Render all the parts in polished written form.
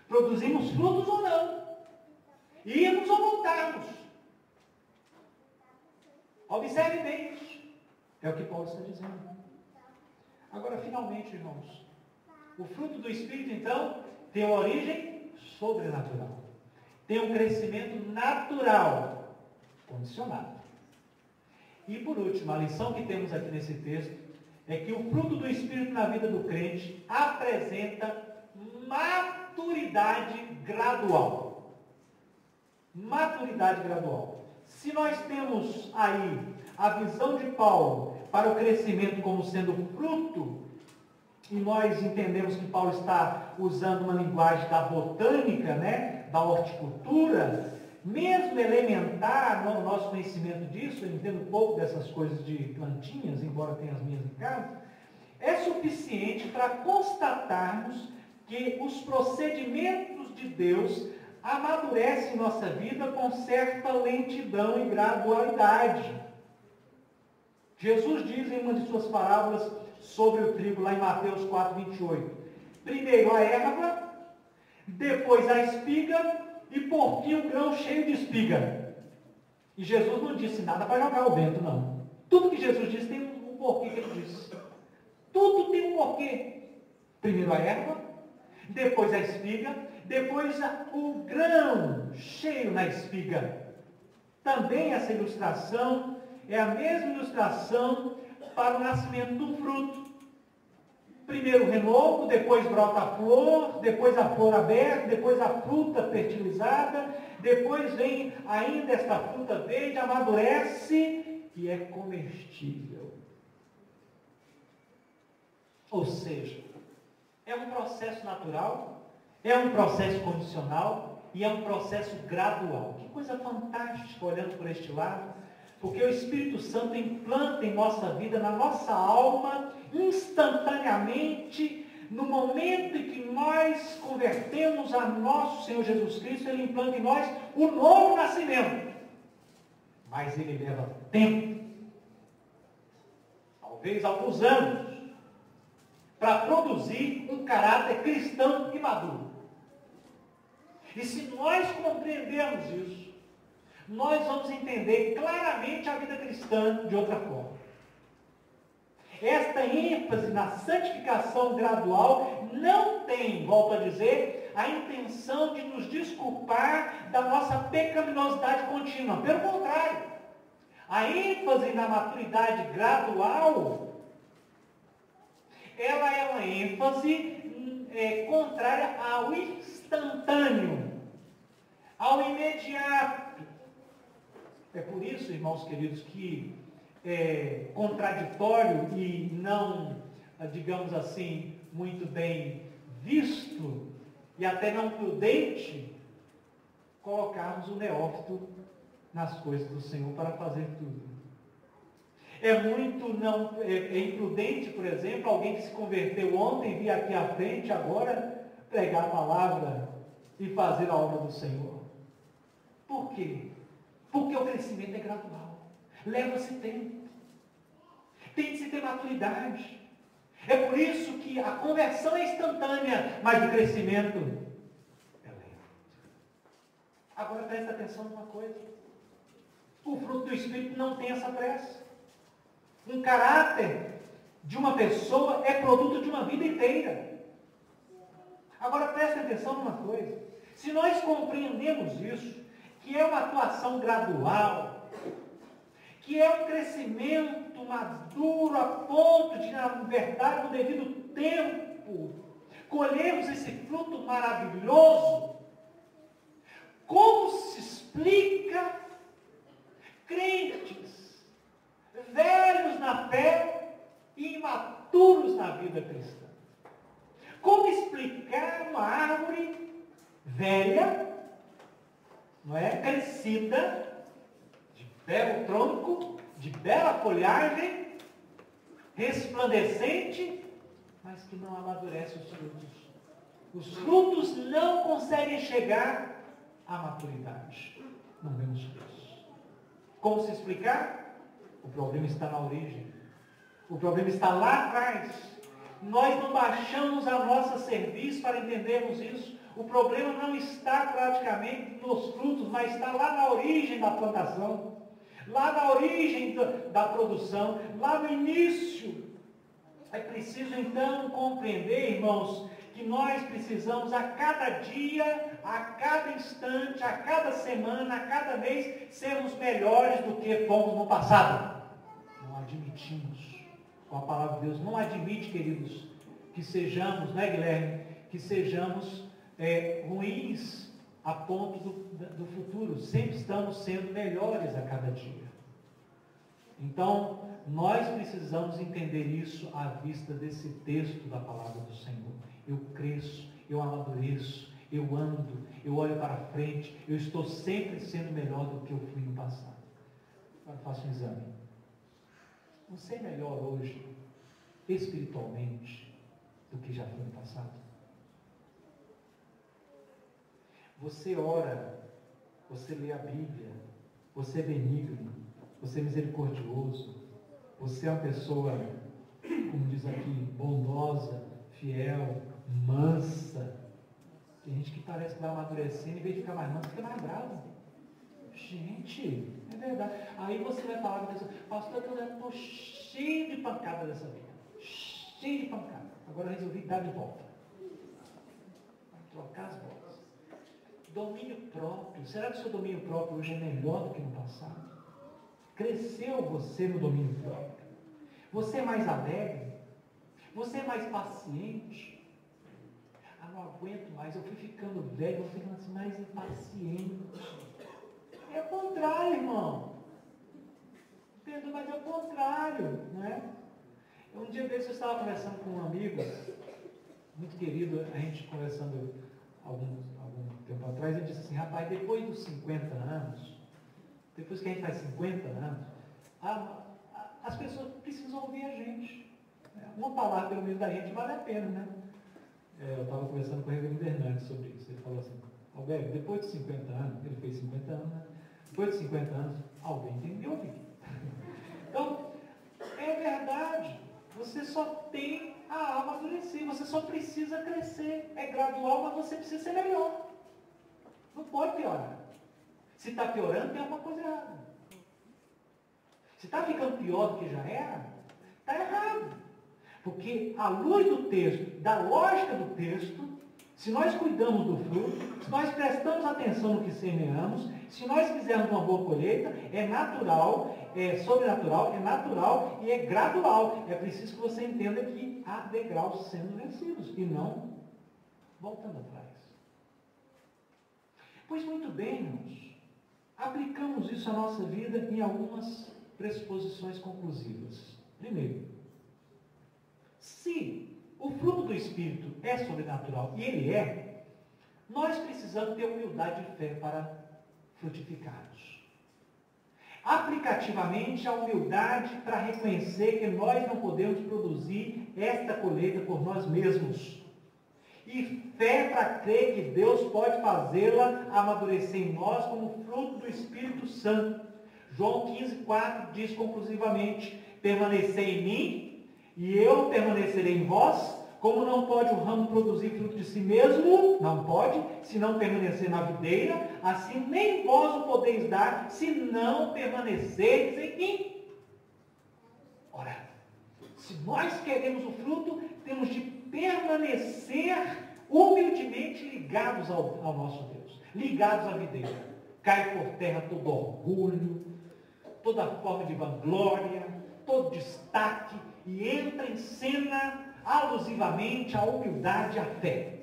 Produzimos frutos ou não. Irmos ou voltarmos. Observe bem isso. É o que Paulo está dizendo. Agora, finalmente, irmãos, o fruto do Espírito, então, tem uma origem sobrenatural. Tem um crescimento natural, condicionado. E por último, a lição que temos aqui nesse texto é que o fruto do Espírito na vida do crente apresenta maturidade gradual. Maturidade gradual. Se nós temos aí a visão de Paulo para o crescimento como sendo fruto, e nós entendemos que Paulo está usando uma linguagem da botânica, né, da horticultura, mesmo elementar, no nosso conhecimento disso, eu entendo pouco dessas coisas de plantinhas, embora tenha as minhas em casa, é suficiente para constatarmos que os procedimentos de Deus amadurecem nossa vida com certa lentidão e gradualidade. Jesus diz em uma de suas parábolas sobre o trigo, lá em Mateus 4:28, primeiro a erva, depois a espiga, e por fim o grão cheio de espiga. E Jesus não disse nada para jogar o vento, não. Tudo que Jesus disse tem um porquê que ele disse. Tudo tem um porquê. Primeiro a erva, depois a espiga, depois o grão cheio na espiga. Também essa ilustração é a mesma ilustração para o nascimento do fruto. Primeiro o renovo, depois brota a flor, depois a flor aberta, depois a fruta fertilizada, depois vem ainda esta fruta verde, amadurece e é comestível. Ou seja, é um processo natural, é um processo condicional e é um processo gradual. Que coisa fantástica olhando por este lado, porque o Espírito Santo implanta em nossa vida, na nossa alma, instantaneamente, no momento em que nós convertemos a nosso Senhor Jesus Cristo, Ele implanta em nós o novo nascimento. Mas Ele leva tempo, talvez alguns anos, para produzir um caráter cristão e maduro. E se nós compreendermos isso, nós vamos entender claramente a vida cristã de outra forma. Esta ênfase na santificação gradual não tem, volto a dizer, a intenção de nos desculpar da nossa pecaminosidade contínua. Pelo contrário, a ênfase na maturidade gradual, ela é uma ênfase contrária ao instantâneo, ao imediato. É por isso, irmãos queridos, que é contraditório e não, digamos assim, muito bem visto e até não prudente colocarmos o neófito nas coisas do Senhor para fazer tudo. É imprudente, por exemplo, alguém que se converteu ontem vir aqui à frente agora pregar a palavra e fazer a obra do Senhor. Por quê? Porque o crescimento é gradual. Leva-se tempo. Tem de se ter maturidade. É por isso que a conversão é instantânea, mas o crescimento é lento. Agora presta atenção numa coisa. O fruto do Espírito não tem essa pressa. Um caráter de uma pessoa é produto de uma vida inteira. Agora presta atenção numa coisa. Se nós compreendemos isso, que é uma atuação gradual, que é um crescimento maduro a ponto de, na verdade, no devido tempo, colhermos esse fruto maravilhoso, como se explica crentes, velhos na fé e imaturos na vida cristã? Como explicar uma árvore velha, não é? Crescida, de belo tronco, de bela folhagem, resplandecente, mas que não amadurece os frutos. Os frutos não conseguem chegar à maturidade. Não vemos frutos. Como se explicar? O problema está na origem. O problema está lá atrás. Nós não baixamos a nossa cerviz para entendermos isso. O problema não está praticamente nos frutos, mas está lá na origem da plantação, lá na origem da produção, lá no início. É preciso então compreender, irmãos, que nós precisamos a cada dia, a cada instante, a cada semana, a cada mês, sermos melhores do que fomos no passado. Não admitimos, com a palavra de Deus, não admite, queridos, que sejamos, né, Guilherme, que sejamos ruins a ponto do futuro. Sempre estamos sendo melhores a cada dia. Então, nós precisamos entender isso à vista desse texto da palavra do Senhor. Eu cresço, eu amadureço, eu ando, eu olho para frente, eu estou sempre sendo melhor do que eu fui no passado. Agora faço um exame. Você é melhor hoje, espiritualmente, do que já foi no passado? Você ora, você lê a Bíblia, você é benigno, você é misericordioso, você é uma pessoa, como diz aqui, bondosa, fiel, mansa. Tem gente que parece que vai amadurecendo, em vez de ficar mais manso, fica mais bravo. Gente, é verdade. Aí você vai falar com a pessoa, pastor, eu estou cheio de pancada dessa vida. Cheio de pancada. Agora eu resolvi dar de volta. Trocar as bolas. Domínio próprio. Será que o seu domínio próprio hoje é melhor do que no passado? Cresceu você no domínio próprio? Você é mais alegre? Você é mais paciente? Ah, não aguento mais, eu fui ficando velho, vou ficando assim, mais impaciente. É o contrário, irmão. Entendeu? Mas é o contrário, não é? Um dia desse eu estava conversando com um amigo, muito querido, a gente conversando algum tempo atrás, ele disse assim, rapaz, depois dos 50 anos, depois que a gente faz 50 anos, as pessoas precisam ouvir a gente. Uma palavra pelo menos da gente vale a pena, né? Eu estava conversando com o reverendo Hernandes sobre isso. Ele falou assim, Alberto, depois de 50 anos, ele fez 50 anos, né? Depois de 50 anos, alguém tem que ouvir. Então, é verdade. Você só tem a amadurecer, você só precisa crescer. É gradual, mas você precisa ser melhor. Não pode piorar. Se está piorando, tem alguma coisa errada. Se está ficando pior do que já era, está errado. Porque à luz do texto, da lógica do texto, se nós cuidamos do fruto, se nós prestamos atenção no que semeamos, se nós fizermos uma boa colheita, é natural, é sobrenatural, é natural e é gradual. É preciso que você entenda que há degraus sendo vencidos e não voltando atrás. Pois muito bem, irmãos, aplicamos isso à nossa vida em algumas pressuposições conclusivas. Primeiro, se o fruto do Espírito é sobrenatural, e ele é, nós precisamos ter humildade e fé para frutificarmos. Aplicativamente, a humildade para reconhecer que nós não podemos produzir esta colheita por nós mesmos. E fé para crer que Deus pode fazê-la amadurecer em nós como fruto do Espírito Santo. João 15,4 diz conclusivamente, permanecei em mim, e eu permanecerei em vós. Como não pode o ramo produzir fruto de si mesmo, não pode, se não permanecer na videira, assim nem vós o podeis dar, se não permanecerdes em mim. Ora, se nós queremos o fruto, temos de permanecer humildemente ligados ao nosso Deus, ligados à videira. Cai por terra todo orgulho, toda forma de vanglória, todo destaque, e entra em cena alusivamente a humildade e a fé.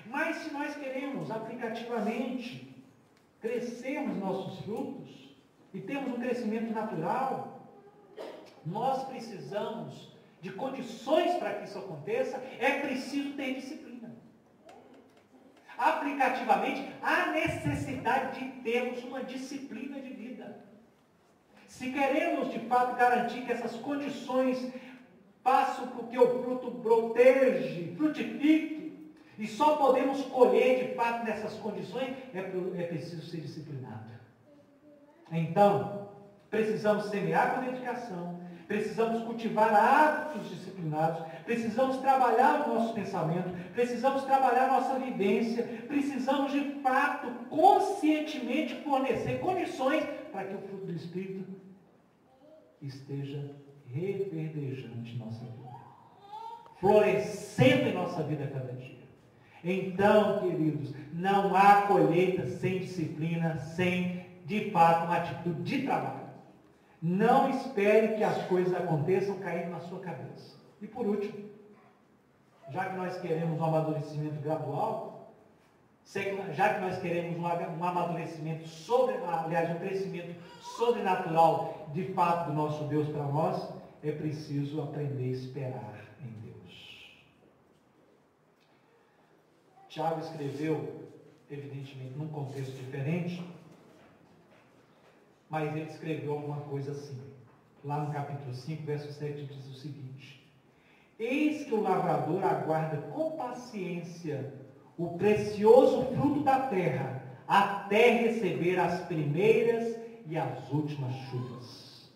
Mas se nós queremos aplicativamente crescermos nossos frutos e temos um crescimento natural, nós precisamos de condições para que isso aconteça, é preciso ter disciplina. Aplicativamente, há necessidade de termos uma disciplina de vida. Se queremos de fato garantir que essas condições façam com que o fruto broteje, frutifique, e só podemos colher de fato nessas condições, é preciso ser disciplinado. Então, precisamos semear com dedicação, precisamos cultivar hábitos disciplinados, precisamos trabalhar o nosso pensamento, precisamos trabalhar a nossa vivência, precisamos de fato, conscientemente fornecer condições para que o fruto do Espírito esteja reverdejante em nossa vida, florescendo em nossa vida a cada dia. Então, queridos, não há colheita sem disciplina, sem, de fato, uma atitude de trabalho. Não espere que as coisas aconteçam caindo na sua cabeça. E por último, já que nós queremos um amadurecimento gradual, já que nós queremos um amadurecimento um crescimento sobrenatural de fato do nosso Deus para nós, é preciso aprender a esperar em Deus. Tiago escreveu, evidentemente, num contexto diferente, mas ele escreveu alguma coisa assim. Lá no capítulo 5, verso 7, diz o seguinte: eis que o lavrador aguarda com paciência o precioso fruto da terra, até receber as primeiras e as últimas chuvas.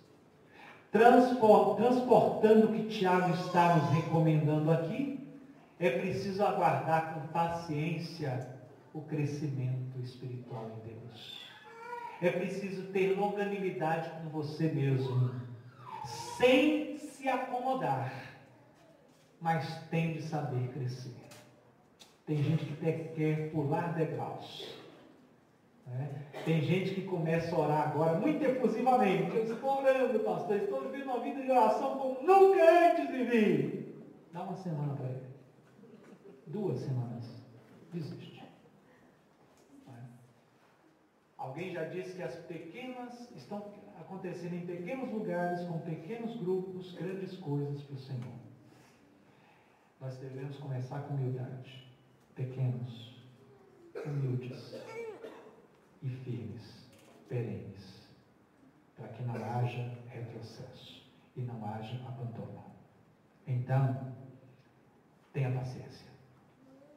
Transportando o que Tiago está nos recomendando aqui, é preciso aguardar com paciência o crescimento espiritual em Deus. É preciso ter longanimidade com você mesmo, sem se acomodar, mas tem de saber crescer. Tem gente que quer pular degraus. Tem gente que começa a orar agora muito efusivamente. Eu estou orando, pastor, estou vivendo uma vida de oração como nunca antes vivi. Dá uma semana para ele. 2 semanas. Desiste. Alguém já disse que as pequenas estão acontecendo em pequenos lugares, com pequenos grupos, grandes coisas para o Senhor. Nós devemos começar com humildade. Pequenos, humildes e firmes, perenes, para que não haja retrocesso e não haja abandono. Então, tenha paciência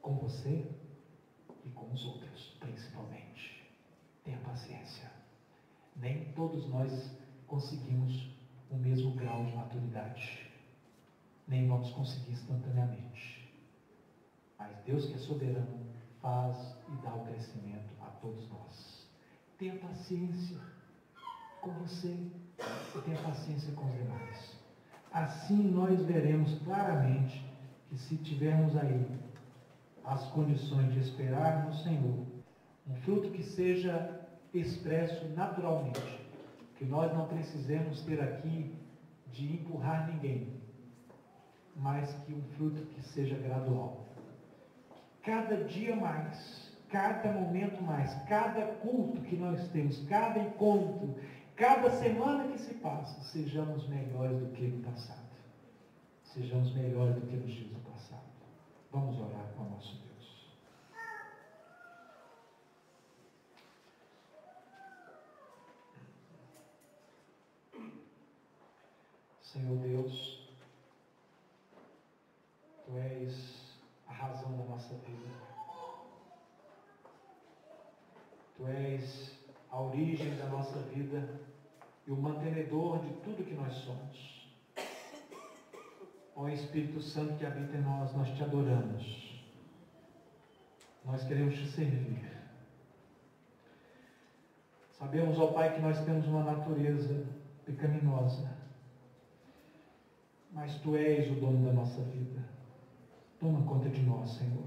com você e com os outros, principalmente. Tenha paciência. Nem todos nós conseguimos o mesmo grau de maturidade. Nem vamos conseguir instantaneamente. Mas Deus, que é soberano, faz e dá o crescimento a todos nós. Tenha paciência com você e tenha paciência com os demais. Assim nós veremos claramente que, se tivermos aí as condições de esperar no Senhor, um fruto que seja expresso naturalmente, que nós não precisemos ter aqui de empurrar ninguém, mas que um fruto que seja gradual. Cada dia mais, cada momento mais, cada culto que nós temos, cada encontro, cada semana que se passa, sejamos melhores do que no passado. Sejamos melhores do que nos dias do passado. Vamos orar com o nosso Deus. Senhor Deus, Tu és a razão da nossa vida. Tu és a origem da nossa vida e o mantenedor de tudo que nós somos. Ó Espírito Santo que habita em nós, nós te adoramos. Nós queremos te servir. Sabemos, ó Pai, que nós temos uma natureza pecaminosa, mas Tu és o dono da nossa vida. Toma conta de nós, Senhor.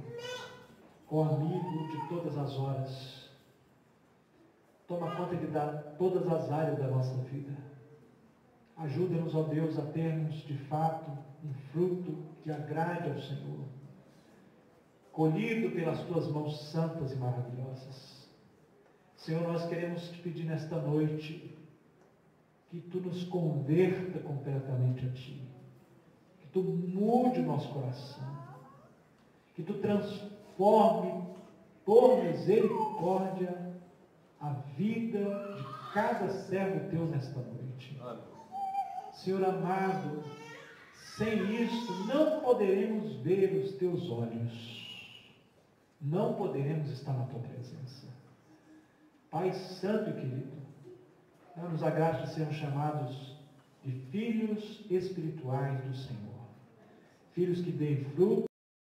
Ó amigo de todas as horas, toma conta de todas as áreas da nossa vida. Ajuda-nos, ó Deus, a termos de fato um fruto que agrade ao Senhor, colhido pelas Tuas mãos santas e maravilhosas. Senhor, nós queremos te pedir nesta noite que Tu nos converta completamente a Ti, que Tu mude o nosso coração, que Tu transforme por misericórdia a vida de cada servo Teu nesta noite. Senhor amado, sem isso não poderemos ver os Teus olhos, não poderemos estar na Tua presença. Pai santo e querido, não nos agrade de sermos chamados de filhos espirituais do Senhor. Filhos que deem fruto